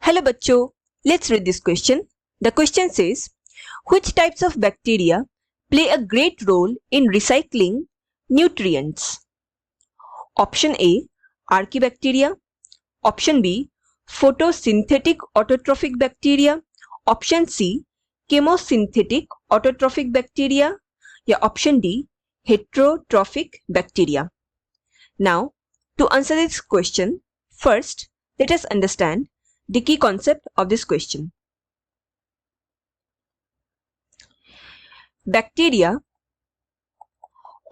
Hello बच्चों, let's read this question. The question says, which types of bacteria play a great role in recycling nutrients? Option A, Archaebacteria. Option B, photosynthetic autotrophic bacteria. Option C, chemosynthetic autotrophic bacteria. या option D, heterotrophic bacteria. Now, to answer this question, first let us understand the key concept of this question. Bacteria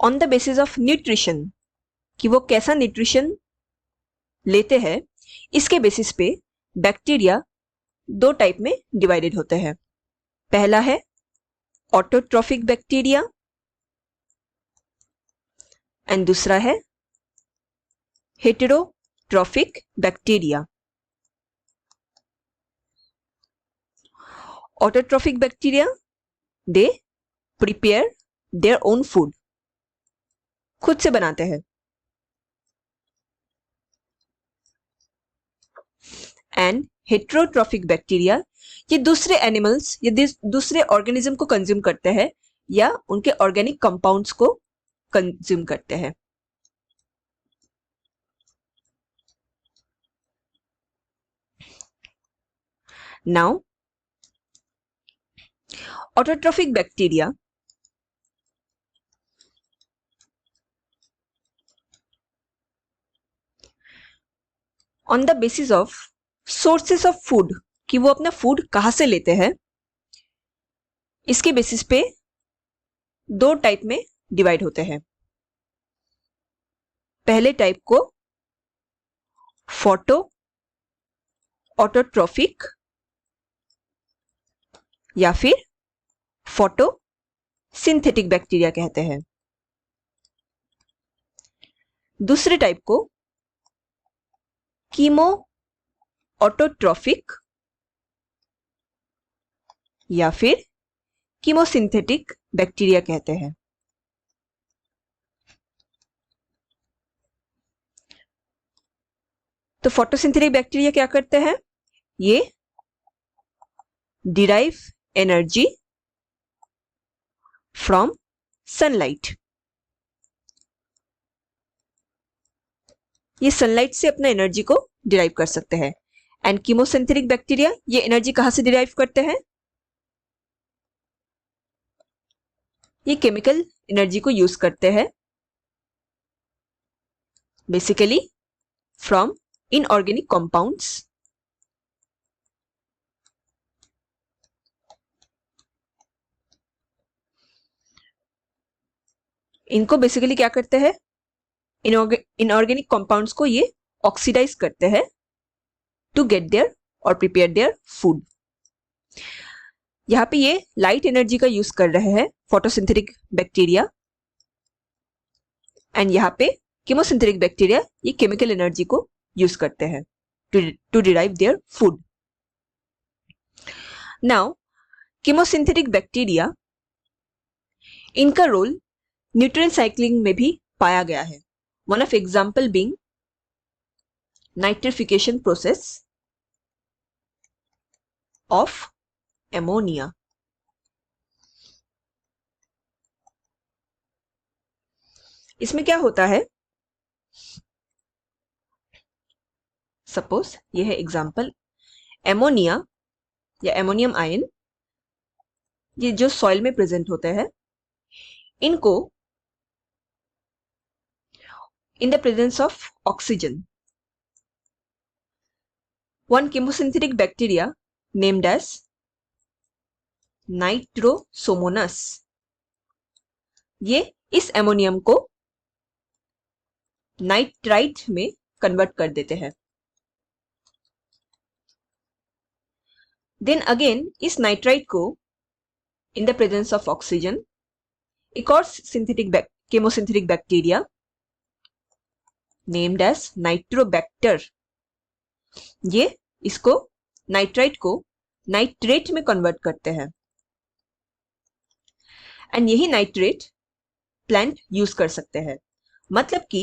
on the basis of nutrition, कि वो कैसा nutrition लेते हैं, इसके basis पे bacteria दो type में डिवाइडेड होते हैं. पहला है ऑटोट्रॉफिक बैक्टीरिया एंड दूसरा है heterotrophic bacteria. Autotrophic bacteria, they prepare their own food, खुद से बनाते हैं. एंड हेटेरोट्रॉफिक बैक्टीरिया, ये दूसरे एनिमल्स या दूसरे ऑर्गेनिज्म को कंज्यूम करते हैं या उनके ऑर्गेनिक कंपाउंड्स को कंज्यूम करते हैं. Now autotrophic bacteria on the basis of sources of food, कि वो अपना फूड कहां से लेते हैं, इसके बेसिस पे दो टाइप में डिवाइड होते हैं. पहले टाइप को फोटो ऑटोट्रॉफिक या फिर फोटो सिंथेटिक बैक्टीरिया कहते हैं. दूसरे टाइप को कीमो ऑटोट्रॉफिक या फिर कीमोसिंथेटिक बैक्टीरिया कहते हैं. तो फोटोसिंथेटिक बैक्टीरिया क्या करते हैं? ये डिराइव एनर्जी फ्रॉम सनलाइट. ये सनलाइट से अपना एनर्जी को डिराइव कर सकते हैं. एंड कीमोसिंथेटिक बैक्टीरिया ये एनर्जी कहां से डिराइव करते हैं? ये केमिकल एनर्जी को यूज करते हैं, बेसिकली फ्रॉम इनऑर्गेनिक कंपाउंड्स. इनको बेसिकली क्या करते हैं? इनऑर्गेनिक कंपाउंड्स को ये ऑक्सीडाइज करते हैं टू गेट देयर और प्रिपेयर देयर फूड. यहां पे ये लाइट एनर्जी का यूज कर रहे हैं फोटोसिंथेटिक बैक्टीरिया, एंड यहां पे कीमोसिंथेटिक बैक्टीरिया ये केमिकल एनर्जी को यूज करते हैं to derive their food. Now chemosynthetic bacteria, इनका रोल न्यूट्रिएंट साइक्लिंग में भी पाया गया है. One of example being nitrification process of ammonia. इसमें क्या होता है? सपोज यह है एग्जाम्पल, एमोनिया या एमोनियम आयन, ये जो सॉइल में प्रेजेंट होते हैं, इनको in the presence of oxygen, one chemosynthetic bacteria named as Nitrosomonas, ये इस एमोनियम को नाइट्राइट में कन्वर्ट कर देते हैं. देन अगेन इस नाइट्राइट को in the presence of oxygen एक और chemosynthetic bacteria named as Nitrobacter, ये इसको नाइट्राइट को नाइट्रेट में कन्वर्ट करते हैं. एंड यही नाइट्रेट प्लांट यूज कर सकते हैं. मतलब कि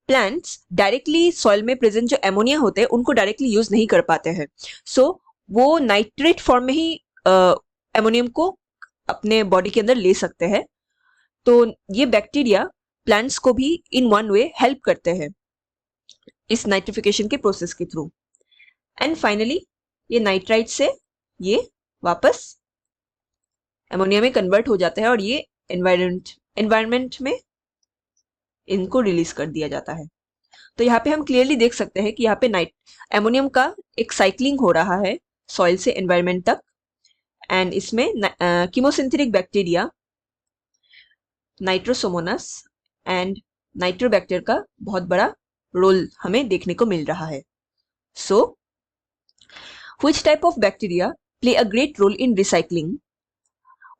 प्लांट्स डायरेक्टली सॉइल में प्रेजेंट जो एमोनिया होते हैं उनको डायरेक्टली यूज नहीं कर पाते हैं, सो वो नाइट्रेट फॉर्म में ही एमोनियम को अपने बॉडी के अंदर ले सकते हैं। तो ये बैक्टीरिया प्लांट्स को भी इन वन वे हेल्प करते हैं इस नाइट्रिफिकेशन के प्रोसेस के थ्रू। एंड फाइनली ये नाइट्राइट से ये वापस एमोनिया में कन्वर्ट हो जाता है और ये एनवायरनमेंट में इनको रिलीज कर दिया जाता है। तो यहाँ पे हम क्लियरली देख सकते हैं कि यहाँ पे एमोनियम का एक साइक्लिंग हो रहा है सॉइल से एनवायरनमेंट तक, एंड इसमें chemosynthetic bacteria Nitrosomonas and Nitrobacter का बहुत बड़ा रोल हमें देखने को मिल रहा है। So which type of bacteria play a great role in recycling?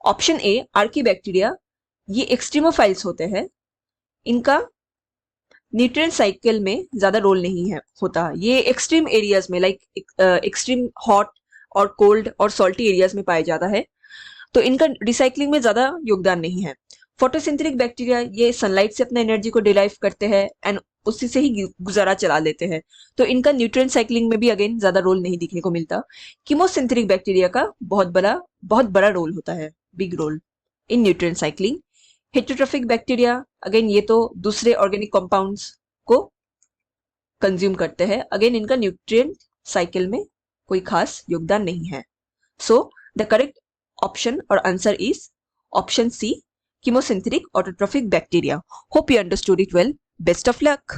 Option A archaebacteria, ये एक्सट्रीमोफाइल्स होते हैं, इनका न्यूट्रिएंट साइकिल में ज्यादा रोल नहीं है होता, ये एक्सट्रीम एरियाज में लाइक एक्सट्रीम हॉट और कोल्ड और सॉल्टी एरियाज में पाया जाता है, तो इनका रिसाइकलिंग में ज्यादा योगदान नहीं है। फोटोसिंथेटिक बैक्टीरिया ये सनलाइट से अपना एनर्जी को डिराइव करते हैं एंड उसी से ही गुजारा चला लेते हैं, तो इनका न्यूट्रिएंट साइक्लिंग में भी अगेन ज्यादा रोल नहीं दिखने को मिलता। कीमोसिंथेटिक बैक्टीरिया का बहुत बड़ा रोल होता है, big role in nutrient cycling. Heterotrophic bacteria again ये तो दूसरे ऑर्गेनिक कंपाउंड्स को कंज्यूम करते हैं, अगेन इनका न्यूट्रिएंट साइकिल में कोई खास योगदान नहीं है। सो द करेक्ट ऑप्शन और answer is option C, chemosynthetic autotrophic bacteria. Hope you understood it well. Best of luck.